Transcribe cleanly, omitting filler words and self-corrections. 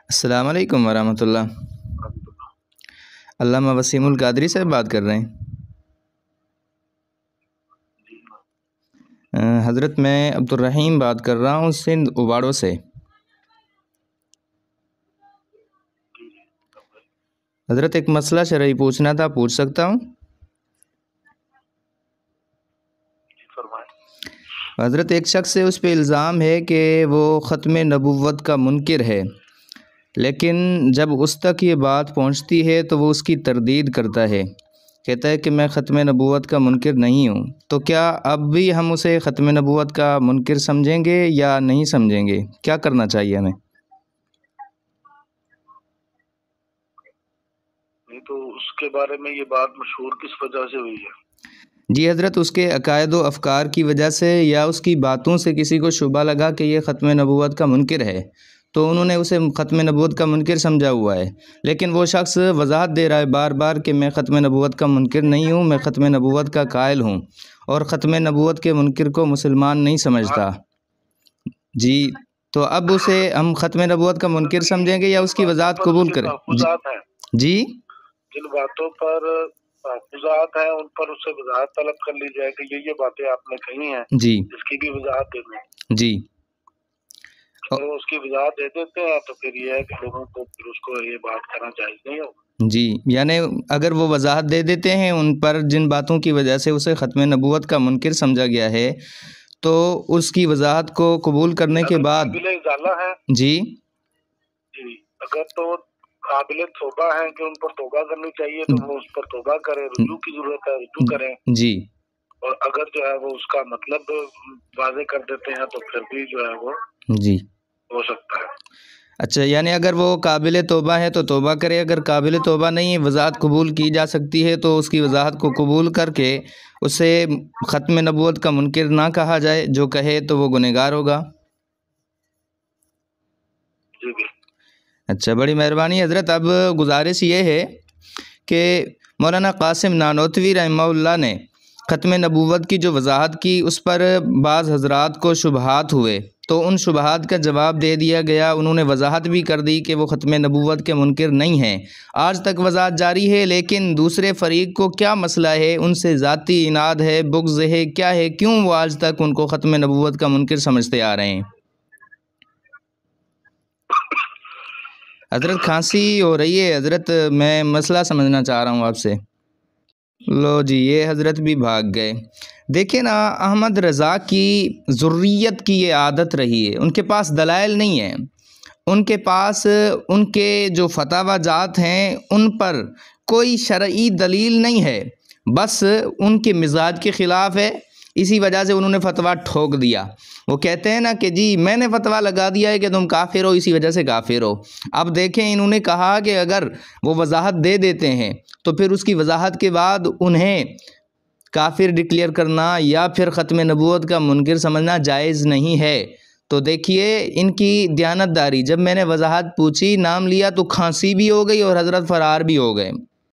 السلام علیکم ورحمۃ اللہ۔ علامہ وسیم القادری صاحب بات کر رہے ہیں؟ حضرت میں عبد الرحیم بات کر رہا ہوں سندھ اواڑوں سے۔ حضرت ایک مسئلہ شرعی پوچھنا تھا، پوچھ سکتا ہوں؟ حضرت ایک شخص سے اس پہ الزام ہے کہ وہ ختم نبوت کا منکر ہے، لیکن جب اس تک یہ بات پہنچتی ہے تو وہ اس کی تردید کرتا ہے، کہتا ہے کہ میں ختم نبوت کا منکر نہیں ہوں۔ تو کیا اب بھی ہم اسے ختم نبوت کا منکر سمجھیں گے یا نہیں سمجھیں گے؟ کیا کرنا چاہیے ہمیں؟ نہیں تو اس کے بارے میں یہ بات مشہور کس وجہ سے ہوئی ہے؟ جی حضرت، اس کے عقائد و افکار کی وجہ سے یا اس کی باتوں سے کسی کو شبہ لگا کہ یہ ختم نبوت کا منکر ہے، تو انہوں نے اسے ختم نبوت کا منکر سمجھا ہوا ہے، لیکن وہ شخص وضاحت دے رہا ہے بار بار کہ میں ختم نبوت کا منکر نہیں ہوں، میں ختم نبوت کا قائل ہوں، اور ختم نبوت کے منکر کو مسلمان نہیں سمجھتا۔ جی، تو اب اسے ہم ختم نبوت کا منکر سمجھیں گے یا اس کی وضاحت قبول کریں؟ جی، جن باتوں پر تحفظات ہیں ان پر اس سے وضاحت طلب کر لی جائے کہ یہ باتیں آپ نے کہی ہیں، جی اس کی بھی وضاحت دے دیں۔ جی، اگر وہ اس کی وضاحت دے دیتے ہیں تو پھر یہ ہے کہ لوگوں کو پھر اس کو یہ بات کرنا جائز نہیں ہوگا۔ جی، یعنی اگر وہ وضاحت دے دیتے ہیں ان پر جن باتوں کی وجہ سے اسے ختم نبوت کا منکر سمجھا گیا ہے، تو اس کی وضاحت کو قبول کرنے کے بعد قابل ازالہ ہے، جی جی اگر تو قابل توبہ ہیں کہ ان پر توبہ کرنی چاہیے تو وہ اس پر توبہ کریں، رجوع کی ضرورت ہے رجوع کریں، جی، اور اگر جو ہے وہ اس کا مطلب واضح کر دیتے ہیں تو پھر بھی جو ہے وہ جی ہو سکتا ہے۔ اچھا، یعنی اگر وہ قابل توبہ ہے تو توبہ کرے، اگر قابل توبہ نہیں ہے، وضاحت قبول کی جا سکتی ہے تو اس کی وضاحت کو قبول کر کے اسے ختم نبوت کا منکر نہ کہا جائے، جو کہے تو وہ گنہگار ہوگا۔ جی بھی اچھا، بڑی مہربانی حضرت۔ اب گزارش یہ ہے کہ مولانا قاسم نانوتوی رحمہ اللہ نے ختم نبوت کی جو وضاحت کی اس پر بعض حضرات کو شبہات ہوئے، تو ان شبہات کا جواب دے دیا گیا، انہوں نے وضاحت بھی کر دی کہ وہ ختم نبوت کے منکر نہیں ہیں۔ آج تک وضاحت جاری ہے، لیکن دوسرے فریق کو کیا مسئلہ ہے، ان سے ذاتی اناد ہے، بغض ہے، کیا ہے، کیوں وہ آج تک ان کو ختم نبوت کا منکر سمجھتے آ رہے ہیں؟ حضرت کھانسی ہو رہی ہے حضرت، میں مسئلہ سمجھنا چاہ رہا ہوں آپ سے۔ لو جی، یہ حضرت بھی بھاگ گئے۔ دیکھیں نا، احمد رضا کی ذریت کی یہ عادت رہی ہے، ان کے پاس دلائل نہیں ہیں، ان کے پاس ان کے جو فتاوی جات ہیں ان پر کوئی شرعی دلیل نہیں ہے، بس ان کے مزاج کے خلاف ہے، اسی وجہ سے انہوں نے فتویٰ ٹھوک دیا۔ وہ کہتے ہیں نا کہ جی میں نے فتویٰ لگا دیا ہے کہ تم کافر ہو، اسی وجہ سے کافر ہو۔ اب دیکھیں، انہوں نے کہا کہ اگر وہ وضاحت دے دیتے ہیں تو پھر اس کی وضاحت کے بعد انہیں کافر ڈکلیئر کرنا یا پھر ختم نبوت کا منکر سمجھنا جائز نہیں ہے۔ تو دیکھیے ان کی دیانت داری، جب میں نے وضاحت پوچھی، نام لیا تو کھانسی بھی ہو گئی اور حضرت فرار بھی ہو گئے۔